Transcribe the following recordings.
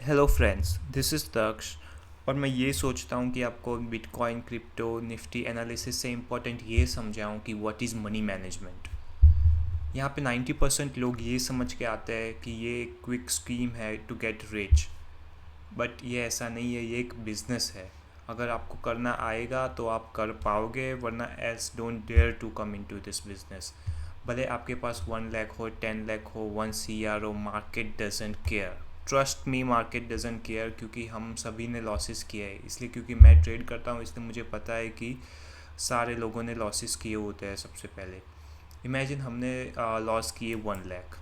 Hello friends, this is दक्ष। और मैं ये सोचता हूँ कि आपको बिटकॉइन, क्रिप्टो, निफ्टी एनालिसिस से इम्पोर्टेंट ये समझाऊँ कि व्हाट इज़ मनी मैनेजमेंट। यहाँ पे 90% लोग ये समझ के आते हैं कि ये एक क्विक स्कीम है टू गेट रिच। बट ये ऐसा नहीं है, ये एक बिज़नेस है। अगर आपको करना आएगा तो आप कर पाओगे, वरना else don't dare to come into this business. भले आपके पास 1 लाख हो, 10 लाख हो, 1 CR हो, market doesn't care. Trust me, market doesn't care, क्योंकि हम सभी ने लॉसेस किए हैं। इसलिए क्योंकि मैं ट्रेड करता हूँ, इसलिए मुझे पता है कि सारे लोगों ने लॉसेस किए होते हैं। सबसे पहले इमेजिन हमने लॉस किए 1 लाख,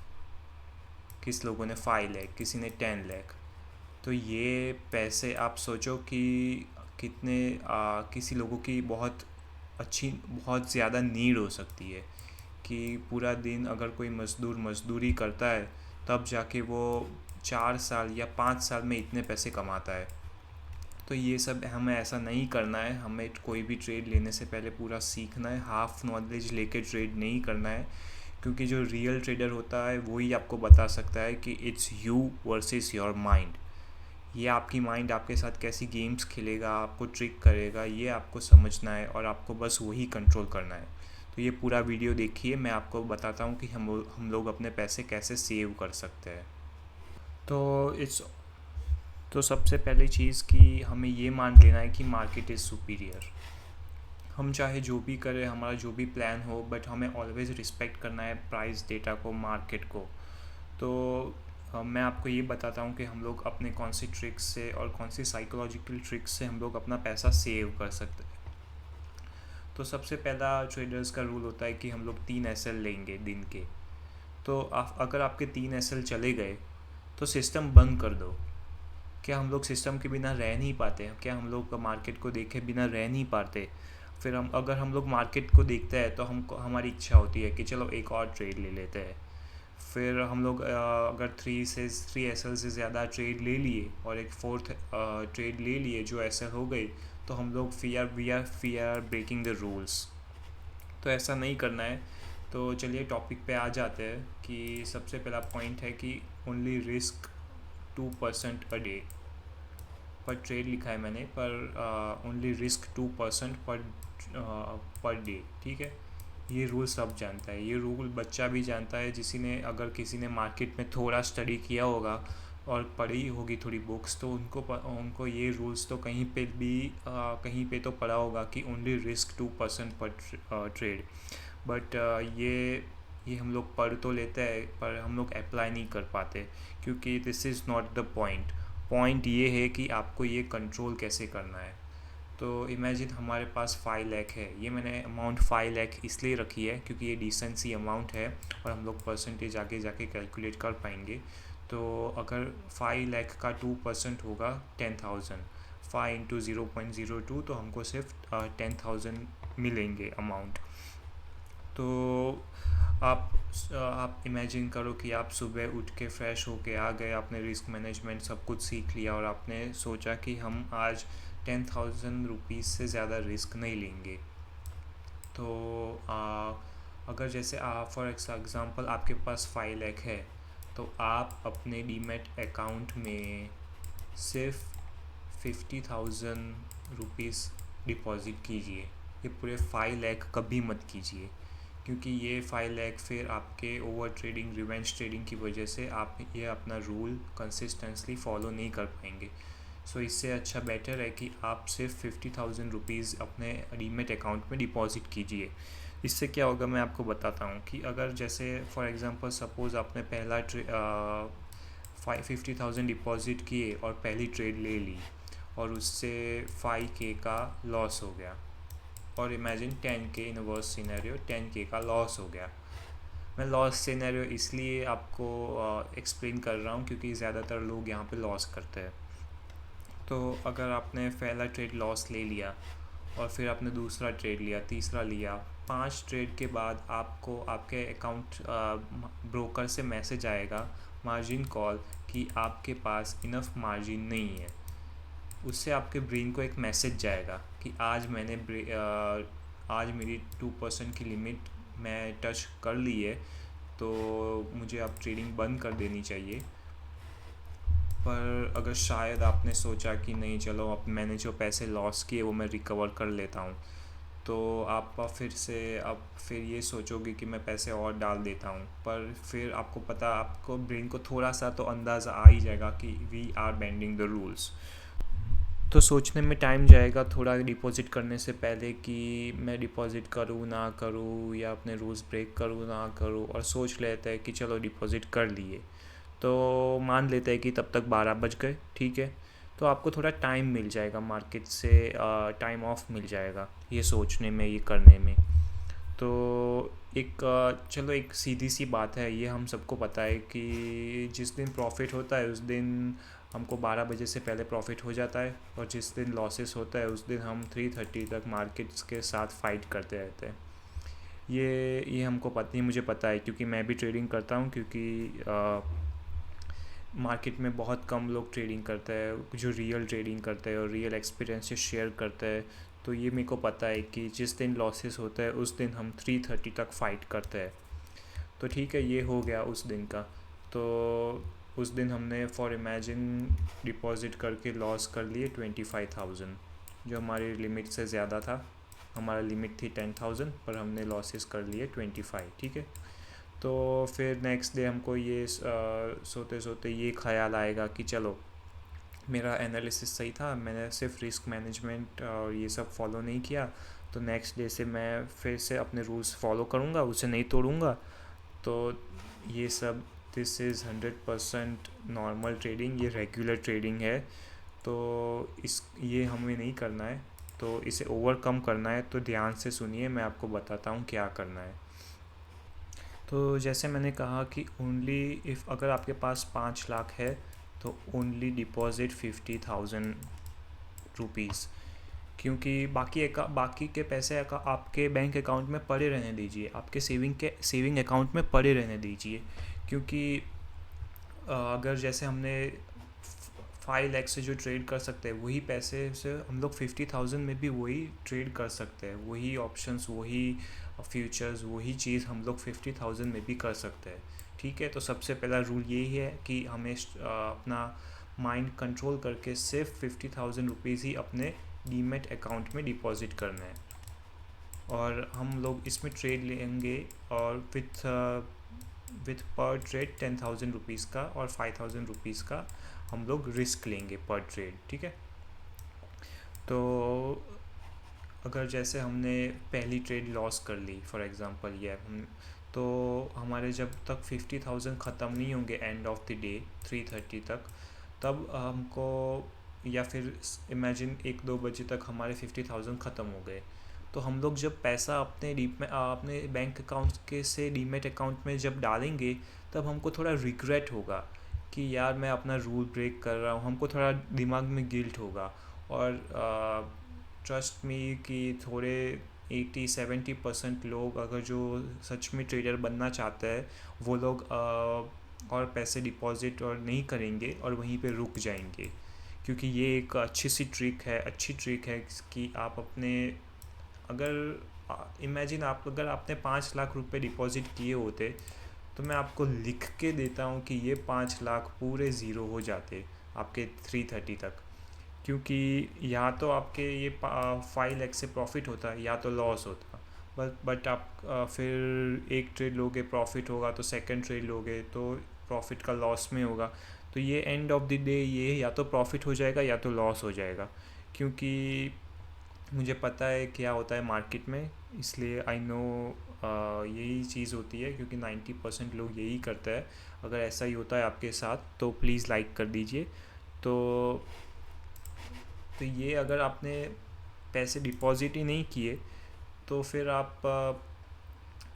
किस लोगों ने 5 लाख, किसी ने 10 लाख। तो ये पैसे आप सोचो कि कितने किसी लोगों की बहुत ज़्यादा नीड हो सकती है कि पूरा दिन अगर कोई मज़दूर मज़दूरी करता है तब जाके वो 4 साल या 5 साल में इतने पैसे कमाता है। तो ये सब हमें ऐसा नहीं करना है। हमें कोई भी ट्रेड लेने से पहले पूरा सीखना है, हाफ नॉलेज लेके ट्रेड नहीं करना है। क्योंकि जो रियल ट्रेडर होता है वही आपको बता सकता है कि it's you versus your mind. ये आपकी माइंड आपके साथ कैसी गेम्स खेलेगा, आपको ट्रिक करेगा, ये आपको समझना है और आपको बस वही कंट्रोल करना है। तो ये पूरा वीडियो देखिए, मैं आपको बताता हूँ कि हम लोग अपने पैसे कैसे सेव कर सकते हैं। तो इट्स तो सबसे पहली चीज़ कि हमें ये मान लेना है कि मार्केट इज़ सुपीरियर। हम चाहे जो भी करें, हमारा जो भी प्लान हो, बट हमें ऑलवेज़ रिस्पेक्ट करना है प्राइस डेटा को, मार्केट को। तो मैं आपको ये बताता हूँ कि हम लोग अपने कौन सी ट्रिक्स से और कौन सी साइकोलॉजिकल ट्रिक्स से हम लोग अपना पैसा सेव कर सकते हैं। तो सबसे पहला ट्रेडर्स का रूल होता है कि हम लोग 3 SL लेंगे दिन के। तो अगर आपके 3 SL चले गए तो सिस्टम बंद कर दो। क्या हम लोग सिस्टम के बिना रह नहीं पाते? क्या हम लोग मार्केट को देखे बिना रह नहीं पाते? फिर अगर हम लोग मार्केट को देखते हैं तो हमारी इच्छा होती है कि चलो एक और ट्रेड ले लेते हैं। फिर हम लोग अगर 3 SL से ज़्यादा ट्रेड ले लिए और एक फोर्थ ट्रेड ले लिए जो ऐसा हो गई, तो हम लोग we are breaking the rules. तो ऐसा नहीं करना है। तो चलिए टॉपिक पे आ जाते हैं कि सबसे पहला पॉइंट है कि ओनली रिस्क 2% अ डे पर ट्रेड लिखा है मैंने, पर ओनली रिस्क 2% पर डे। ठीक है, ये रूल सब जानता है। ये रूल बच्चा भी जानता है, अगर किसी ने मार्केट में थोड़ा स्टडी किया होगा और पढ़ी होगी थोड़ी बुक्स, तो उनको ये रूल्स तो कहीं पे तो पढ़ा होगा कि ओनली रिस्क 2% पर ट्रेड। बट ये हम लोग पढ़ तो लेते हैं पर हम लोग अप्लाई नहीं कर पाते, क्योंकि this is not the point. Point ये है कि आपको ये कंट्रोल कैसे करना है। तो इमेजिन हमारे पास 5 लाख है। ये मैंने अमाउंट 5 लाख इसलिए रखी है क्योंकि ये डिसेंट सी अमाउंट है और हम लोग परसेंटेज आगे जाके कैलकुलेट कर पाएंगे। तो अगर 5 लाख का 2% होगा 10,000, 5 × 0.02, तो हमको सिर्फ 10,000 मिलेंगे अमाउंट। तो आप इमेजिन करो कि आप सुबह उठ के फ्रेश होके आ गए, आपने रिस्क मैनेजमेंट सब कुछ सीख लिया और आपने सोचा कि हम आज 10,000 रुपीज़ से ज़्यादा रिस्क नहीं लेंगे। तो अगर जैसे फॉर एग्ज़ाम्पल आपके पास 5 लाख है, तो आप अपने डीमेट अकाउंट में सिर्फ 50,000 रुपीज़ डिपॉज़िट कीजिए। ये पूरे 5 लाख कभी मत कीजिए, क्योंकि ये 5 लाख फिर आपके ओवर ट्रेडिंग, रिवेंज ट्रेडिंग की वजह से आप ये अपना रूल कंसिस्टेंटली फॉलो नहीं कर पाएंगे। सो इससे अच्छा बेटर है कि आप सिर्फ 50,000 रुपीज़ अपने डीमेट अकाउंट में डिपॉज़िट कीजिए। इससे क्या होगा मैं आपको बताता हूँ कि अगर जैसे फॉर एग्ज़ाम्पल सपोज़ आपने 50,000 डिपॉज़िट किए और पहली ट्रेड ले ली और उससे 5K का लॉस हो गया, और imagine 10K in worst scenario 10K का लॉस हो गया। मैं लॉस सिनेरियो इसलिए आपको एक्सप्लेन कर रहा हूँ क्योंकि ज़्यादातर लोग यहाँ पे लॉस करते हैं। तो अगर आपने पहला ट्रेड लॉस ले लिया और फिर आपने दूसरा ट्रेड लिया, तीसरा लिया, 5 ट्रेड के बाद आपको आपके अकाउंट ब्रोकर से मैसेज आएगा, मार्जिन कॉल, कि आपके पास इनफ मार्जिन नहीं है। उससे आपके ब्रेन को एक मैसेज जाएगा कि आज मेरी 2% की लिमिट मैं टच कर ली है, तो मुझे अब ट्रेडिंग बंद कर देनी चाहिए। पर अगर शायद आपने सोचा कि नहीं चलो अब मैंने जो पैसे लॉस किए वो मैं रिकवर कर लेता हूँ, तो आप फिर से अब फिर ये सोचोगे कि मैं पैसे और डाल देता हूँ, पर फिर आपको पता, आपको ब्रेन को थोड़ा सा तो अंदाज़ा आ ही जाएगा कि we are bending the rules. तो सोचने में टाइम जाएगा थोड़ा डिपॉज़िट करने से पहले कि मैं डिपॉज़िट करूँ ना करूँ, या अपने रूल्स ब्रेक करूँ ना करूँ, और सोच लेते हैं कि चलो डिपॉज़िट कर लिए। तो मान लेते हैं कि तब तक 12 बज गए, ठीक है। तो आपको थोड़ा टाइम मिल जाएगा मार्केट से, टाइम ऑफ मिल जाएगा ये सोचने में, ये करने में। तो एक चलो एक सीधी सी बात है, ये हम सबको पता है कि जिस दिन प्रॉफिट होता है उस दिन हमको 12 बजे से पहले प्रॉफिट हो जाता है, और जिस दिन लॉसेस होता है उस दिन हम 3:30 तक मार्केट्स के साथ फाइट करते रहते हैं। ये हमको पता, ये मुझे पता है क्योंकि मैं भी ट्रेडिंग करता हूँ, क्योंकि मार्केट में बहुत कम लोग ट्रेडिंग करते हैं जो रियल ट्रेडिंग करते हैं और रियल एक्सपीरियंसेस शेयर करते हैं। तो ये मेरे को पता है कि जिस दिन लॉसेस होता है उस दिन हम 3:30 तक फाइट करते हैं। तो ठीक है, ये हो गया उस दिन का। तो उस दिन हमने फॉर इमेजिन डिपॉज़िट करके लॉस कर लिए 25,000, जो हमारी लिमिट से ज़्यादा था। हमारा लिमिट थी 10,000 पर हमने लॉसेस कर लिए 25, ठीक है। तो फिर नेक्स्ट डे हमको ये सोते सोते ये ख्याल आएगा कि चलो मेरा एनालिसिस सही था, मैंने सिर्फ रिस्क मैनेजमेंट और ये सब फॉलो नहीं किया, तो नेक्स्ट डे से मैं फिर से अपने रूल्स फॉलो करूँगा, उसे नहीं तोड़ूँगा। तो ये सब, दिस इज़ 100% नॉर्मल ट्रेडिंग, ये रेगुलर ट्रेडिंग है। तो ये हमें नहीं करना है, तो इसे ओवरकम करना है। तो ध्यान से सुनिए, मैं आपको बताता हूँ क्या करना है। तो जैसे मैंने कहा कि ओनली इफ़ अगर आपके पास 5 लाख है तो ओनली डिपॉज़िट 50,000 रुपीज़, क्योंकि बाकी के पैसे आपके बैंक अकाउंट में पड़े रहने दीजिए, आपके सेविंग अकाउंट में पड़े रहने दीजिए। क्योंकि अगर जैसे हमने 5 लाख से जो ट्रेड कर सकते हैं वही पैसे से हम लोग 50,000 में भी वही ट्रेड कर सकते हैं, वही ऑप्शंस, वही फ्यूचर्स, वही चीज़ हम लोग 50,000 में भी कर सकते हैं, ठीक है। तो सबसे पहला रूल यही है कि हमें अपना माइंड कंट्रोल करके सिर्फ 50,000 रुपीज़ ही अपने डीमेट अकाउंट में डिपॉजिट करना है, और हम लोग इसमें ट्रेड लेंगे, और विथ पर ट्रेड 10,000 रुपीज़ का और 5,000 रुपीज़ का हम लोग रिस्क लेंगे पर ट्रेड, ठीक है। तो अगर जैसे हमने पहली ट्रेड लॉस कर ली फॉर एग्ज़ाम्पल, ये तो हमारे जब तक 50,000 ख़त्म नहीं होंगे एंड ऑफ द डे 3:30 तक, तब हमको, या फिर इमेजिन 1-2 बजे तक हमारे 50,000 ख़त्म हो गए, तो हम लोग जब पैसा अपने बैंक अकाउंट के से डीमेट अकाउंट में जब डालेंगे, तब हमको थोड़ा रिग्रेट होगा कि यार मैं अपना रूल ब्रेक कर रहा हूँ, हमको थोड़ा दिमाग में गिल्ट होगा। और ट्रस्ट मी कि थोड़े 80-70% लोग अगर जो सच में ट्रेडर बनना चाहते हैं वो लोग और पैसे डिपॉजिट और नहीं करेंगे और वहीं पे रुक जाएंगे, क्योंकि ये एक अच्छी ट्रिक है कि आप अपने, अगर इमेजिन आप अगर आपने 5 लाख रुपए डिपॉजिट किए होते, तो मैं आपको लिख के देता हूँ कि ये 5 लाख पूरे ज़ीरो हो जाते आपके 3:30 तक, क्योंकि या तो आपके ये 5 लाख से प्रॉफिट होता या तो लॉस होता। बट आप फिर एक ट्रेड लोगे प्रॉफिट होगा, तो सेकंड ट्रेड लोगे तो प्रॉफिट का लॉस में होगा। तो ये एंड ऑफ द डे ये या तो प्रॉफिट हो जाएगा या तो लॉस हो जाएगा, क्योंकि मुझे पता है क्या होता है मार्केट में, इसलिए आई नो यही चीज़ होती है, क्योंकि 90% लोग यही करते हैं। अगर ऐसा ही होता है आपके साथ तो प्लीज़ लाइक कर दीजिए। तो ये अगर आपने पैसे डिपॉजिट ही नहीं किए, तो फिर आप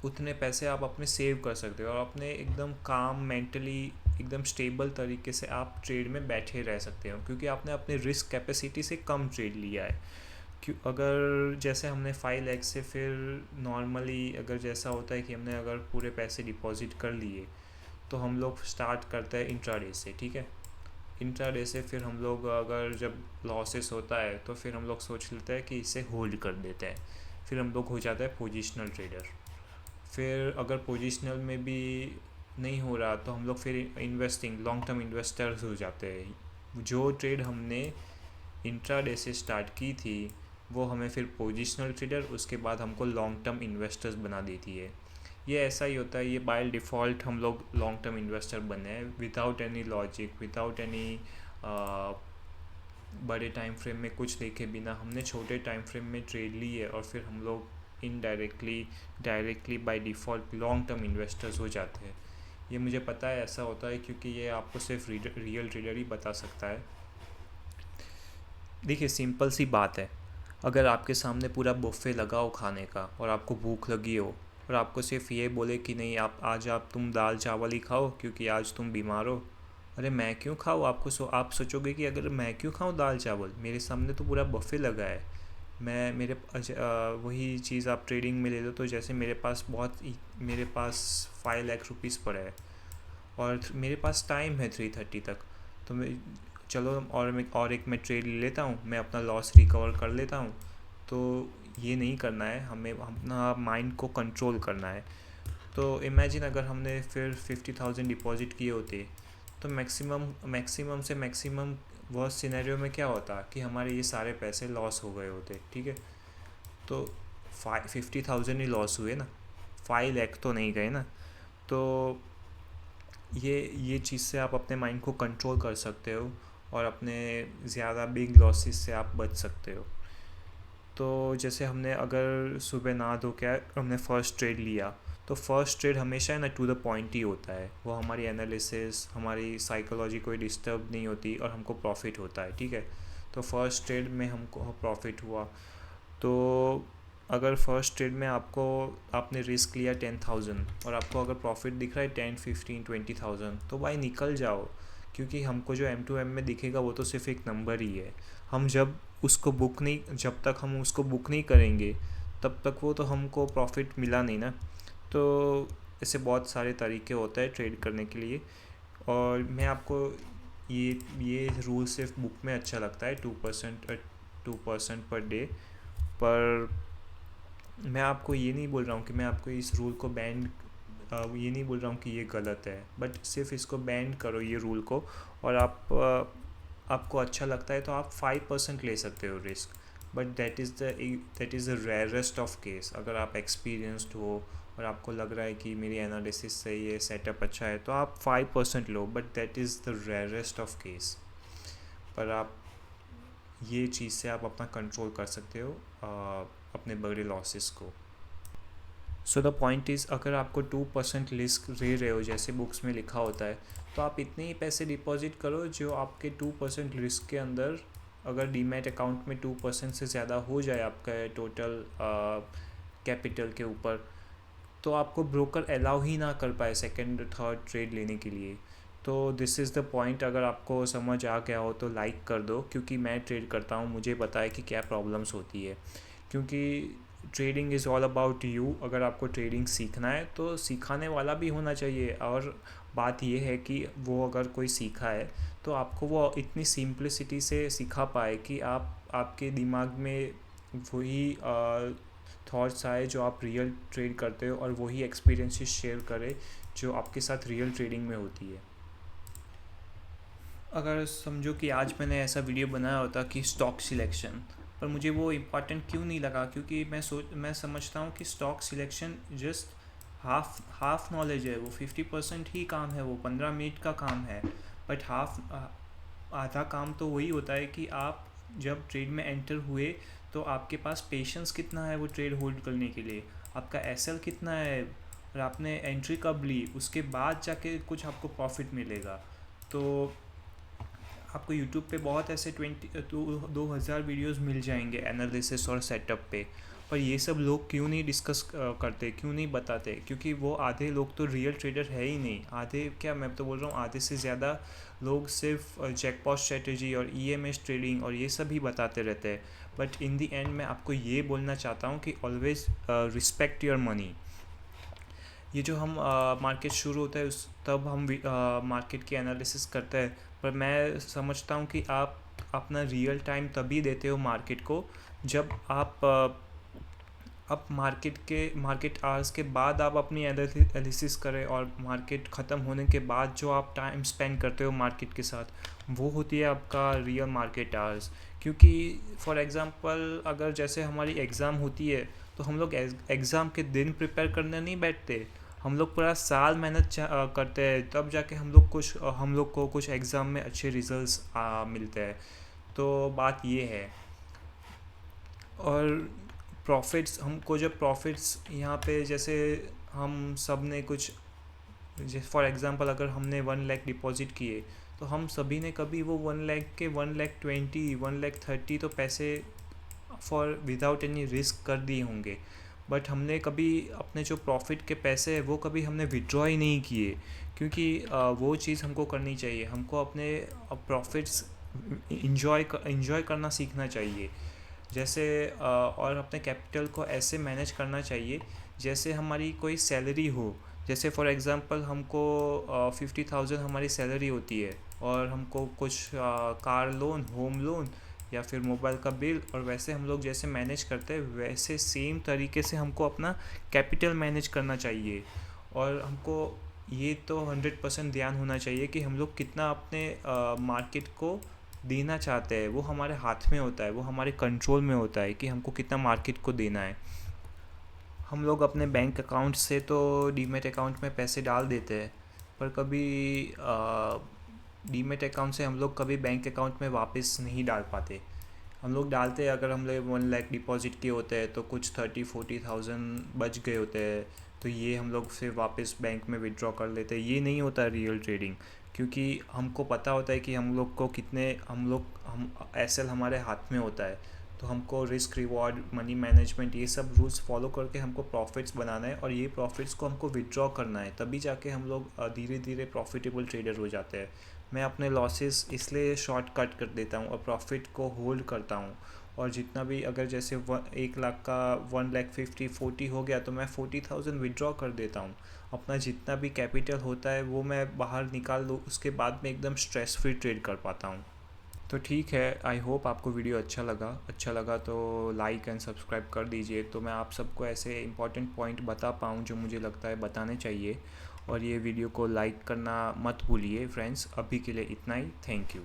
उतने पैसे आप अपने सेव कर सकते हो और अपने एकदम काम मेंटली एकदम स्टेबल तरीके से आप ट्रेड में बैठे रह सकते हो, क्योंकि आपने अपने रिस्क कैपेसिटी से कम ट्रेड लिया है। क्यों, अगर जैसे हमने 5 लाख से फिर नॉर्मली अगर जैसा होता है कि हमने अगर पूरे पैसे डिपॉजिट कर लिए, तो हम लोग स्टार्ट करते हैं इंट्राडे से, ठीक है। इंट्राडे से फिर हम लोग अगर जब लॉसेस होता है तो फिर हम लोग सोच लेते हैं कि इसे होल्ड कर देते हैं, फिर हम लोग हो जाता है पोजिशनल ट्रेडर। फिर अगर पोजिशनल में भी नहीं हो रहा तो हम लोग फिर इन्वेस्टिंग लॉन्ग टर्म इन्वेस्टर्स हो जाते हैं। जो ट्रेड हमने इंट्राडे से स्टार्ट की थी वो हमें फिर पोजिशनल ट्रेडर, उसके बाद हमको लॉन्ग टर्म इन्वेस्टर्स बना देती है। ये ऐसा ही होता है, ये बाय डिफ़ॉल्ट हम लोग लॉन्ग टर्म इन्वेस्टर बने हैं without any logic, without any बड़े टाइम फ्रेम में कुछ देखे बिना हमने छोटे टाइम फ्रेम में ट्रेड ली है और फिर हम लोग indirectly directly by default long term investors हो जाते हैं। ये मुझे पता है ऐसा होता है क्योंकि ये आपको सिर्फ रियल ट्रेडर ही बता सकता है। देखिए सिंपल सी बात है, अगर आपके सामने पूरा बुफ़े लगा हो खाने का और आपको भूख लगी हो और आपको सिर्फ ये बोले कि नहीं आप तुम दाल चावल ही खाओ क्योंकि आज तुम बीमार हो, अरे मैं क्यों खाऊँ? आप सोचोगे कि अगर मैं क्यों खाऊँ दाल चावल, मेरे सामने तो पूरा बुफ़े लगा है। वही चीज़ आप ट्रेडिंग में ले लो, तो जैसे मेरे पास 5 लाख रुपीज़ पड़े हैं और मेरे पास टाइम है 3:30 तक, तो मैं चलो और एक मैं ट्रेड ले लेता हूँ, मैं अपना लॉस रिकवर कर लेता हूँ। तो ये नहीं करना है, हमें अपना माइंड को कंट्रोल करना है। तो इमेजिन अगर हमने फिर 50,000 डिपॉजिट किए होते तो मैक्सिमम से मैक्सिमम वर्स्ट सिनेरियो में क्या होता कि हमारे ये सारे पैसे लॉस हो गए होते, ठीक है। तो 50,000 ही लॉस हुए ना, 5 लाख तो नहीं गए ना। तो ये चीज़ से आप अपने माइंड को कंट्रोल कर सकते हो और अपने ज़्यादा बिग लॉसेस से आप बच सकते हो। तो जैसे हमने अगर सुबह नहा धो के हमने फ़र्स्ट ट्रेड लिया, तो फ़र्स्ट ट्रेड हमेशा है ना टू द पॉइंट ही होता है, वो हमारी एनालिसिस हमारी साइकोलॉजी कोई डिस्टर्ब नहीं होती और हमको प्रॉफिट होता है, ठीक है। तो फ़र्स्ट ट्रेड में हमको प्रॉफिट हुआ। तो अगर फर्स्ट ट्रेड में आपने रिस्क लिया 10,000 और आपको अगर प्रॉफिट दिख रहा है 10, 15, 20,000, तो भाई निकल जाओ, क्योंकि हमको जो M2M में दिखेगा वो तो सिर्फ एक नंबर ही है। जब तक हम उसको बुक नहीं करेंगे तब तक वो तो हमको प्रॉफिट मिला नहीं ना। तो ऐसे बहुत सारे तरीके होते हैं ट्रेड करने के लिए, और मैं आपको ये रूल सिर्फ बुक में अच्छा लगता है, 2% पर डे। पर मैं आपको ये नहीं बोल रहा हूँ कि मैं आपको इस रूल को ये नहीं बोल रहा हूँ कि ये गलत है, बट सिर्फ इसको बैंड करो ये रूल को, और आपको अच्छा लगता है तो आप 5% ले सकते हो risk. But that is the rarest of case. अगर आप एक्सपीरियंस्ड हो और आपको लग रहा है कि मेरी एनालिसिस से ये सेटअप अच्छा है तो आप 5% लो, but that is the rarest of case. पर आप ये चीज़ से आप अपना कंट्रोल कर सकते हो अपने बड़े लॉसेस को। सो द पॉइंट इज़, अगर आपको 2% रिस्क ले रहे हो जैसे बुक्स में लिखा होता है, तो आप इतने ही पैसे डिपॉजिट करो जो आपके 2% रिस्क के अंदर, अगर डीमैट अकाउंट में 2% से ज़्यादा हो जाए आपका टोटल कैपिटल के ऊपर, तो आपको ब्रोकर अलाउ ही ना कर पाए सेकंड थर्ड ट्रेड लेने के लिए। तो दिस इज़ द पॉइंट। अगर आपको समझ आ गया हो तो लाइक कर दो, क्योंकि मैं ट्रेड करता हूँ, मुझे पता है कि क्या प्रॉब्लम्स होती है। क्योंकि trading is all about you. अगर आपको ट्रेडिंग सीखना है तो सिखाने वाला भी होना चाहिए, और बात यह है कि वो अगर कोई सीखा है तो आपको वो इतनी सिंप्लिसिटी से सिखा पाए कि आपके दिमाग में वही थॉट्स आए जो आप रियल ट्रेड करते हो, और वही एक्सपीरियंसेस शेयर करे जो आपके साथ रियल ट्रेडिंग में होती है। अगर समझो कि आज मैंने ऐसा वीडियो बनाया होता कि स्टॉक सिलेक्शन, पर मुझे वो इम्पॉर्टेंट क्यों नहीं लगा, क्योंकि मैं समझता हूँ कि stock selection just half knowledge है, वो 50% ही काम है, वो 15 मिनट का काम है। बट आधा काम तो वही होता है कि आप जब ट्रेड में एंटर हुए तो आपके पास पेशेंस कितना है वो ट्रेड होल्ड करने के लिए, आपका एसएल कितना है, और आपने एंट्री कब ली, उसके बाद जाके कुछ आपको प्रॉफिट मिलेगा। तो आपको यूट्यूब पे बहुत ऐसे 2,000 वीडियोस मिल जाएंगे एनालिसिस और सेटअप पे, पर ये सब लोग क्यों नहीं डिस्कस करते, क्यों नहीं बताते? क्योंकि वो आधे लोग तो रियल ट्रेडर है ही नहीं। मैं तो बोल रहा हूँ आधे से ज़्यादा लोग सिर्फ जैकपॉट स्ट्रेटजी और ईएमएस ट्रेडिंग और ये सब ही बताते रहते हैं। बट इन दी एंड मैं आपको ये बोलना चाहता हूँ कि ऑलवेज़ रिस्पेक्ट योर मनी। ये जो हम मार्केट शुरू होता है तब हम मार्केट की एनालिसिस करते हैं, पर मैं समझता हूँ कि आप अपना रियल टाइम तभी देते हो मार्केट को जब अब मार्केट आवर्स के बाद आप अपनी एनालिसिस करें, और मार्केट ख़त्म होने के बाद जो आप टाइम स्पेंड करते हो मार्केट के साथ, वो होती है आपका रियल मार्केट आवर्स। क्योंकि फॉर एग्ज़ाम्पल अगर जैसे हमारी एग्ज़ाम होती है, तो हम लोग एग्ज़ाम के दिन प्रिपेयर करने नहीं बैठते, हम लोग पूरा साल मेहनत करते हैं, तब जाके हम लोग को कुछ एग्ज़ाम में अच्छे रिजल्ट्स मिलते हैं। तो बात ये है। और प्रॉफिट्स, हमको जब प्रॉफिट्स यहाँ पे जैसे हम सब ने कुछ, जैसे फॉर एग्ज़ाम्पल अगर हमने 1 लाख डिपॉजिट किए, तो हम सभी ने कभी वो 1 लाख के 1 लाख 20, 1 लाख 30 तो पैसे फॉर विदाउट एनी रिस्क कर दिए होंगे। बट हमने कभी अपने जो प्रॉफिट के पैसे हैं वो कभी हमने विड्रॉ ही नहीं किए। क्योंकि वो चीज़ हमको करनी चाहिए, हमको अपने प्रॉफिट्स इंजॉय करना सीखना चाहिए। जैसे और अपने कैपिटल को ऐसे मैनेज करना चाहिए जैसे हमारी कोई सैलरी हो। जैसे फॉर एग्ज़ाम्पल हमको 50,000 हमारी सैलरी होती है, और हमको कुछ कार लोन, होम लोन या फिर मोबाइल का बिल, और वैसे हम लोग जैसे मैनेज करते हैं वैसे सेम तरीके से हमको अपना कैपिटल मैनेज करना चाहिए। और हमको ये तो 100% ध्यान होना चाहिए कि हम लोग कितना अपने मार्केट को देना चाहते हैं, वो हमारे हाथ में होता है, वो हमारे कंट्रोल में होता है कि हमको कितना मार्केट को देना है। हम लोग अपने बैंक अकाउंट से तो डीमैट अकाउंट में पैसे डाल देते हैं, पर कभी डीमैट अकाउंट से हम लोग कभी बैंक अकाउंट में वापस नहीं डाल पाते। हम लोग डालते हैं, अगर हम लोग 1 लाख डिपॉजिट किए होते हैं तो कुछ 30-40,000 बच गए होते हैं, तो ये हम लोग फिर वापस बैंक में विड्रॉ कर लेते हैं। ये नहीं होता रियल ट्रेडिंग, क्योंकि हमको पता होता है कि हम लोग को कितने हम एसएल हमारे हाथ में होता है। तो हमको रिस्क रिवॉर्ड, मनी मैनेजमेंट, ये सब रूल्स फॉलो करके हमको प्रॉफिट्स बनाना है, और ये प्रॉफिट्स को हमको विड्रॉ करना है, तभी जाके हम लोग धीरे धीरे प्रॉफिटेबल ट्रेडर हो जाते हैं। मैं अपने लॉसेस इसलिए शॉर्टकट कर देता हूँ और प्रॉफिट को होल्ड करता हूँ। और जितना भी, अगर जैसे 1 लाख का 1 लाख 50-40 हो गया, तो मैं 40,000 विड्रॉ कर देता हूँ। अपना जितना भी कैपिटल होता है वो मैं बाहर निकाल लूँ, उसके बाद मैं एकदम स्ट्रेस फ्री ट्रेड कर पाता हूँ। तो ठीक है, आई होप आपको वीडियो अच्छा लगा तो लाइक एंड सब्सक्राइब कर दीजिए, तो मैं आप सबको ऐसे इंपॉर्टेंट पॉइंट बता पाऊँ जो मुझे लगता है बताने चाहिए। और ये वीडियो को लाइक करना मत भूलिए फ्रेंड्स। अभी के लिए इतना ही, थैंक यू।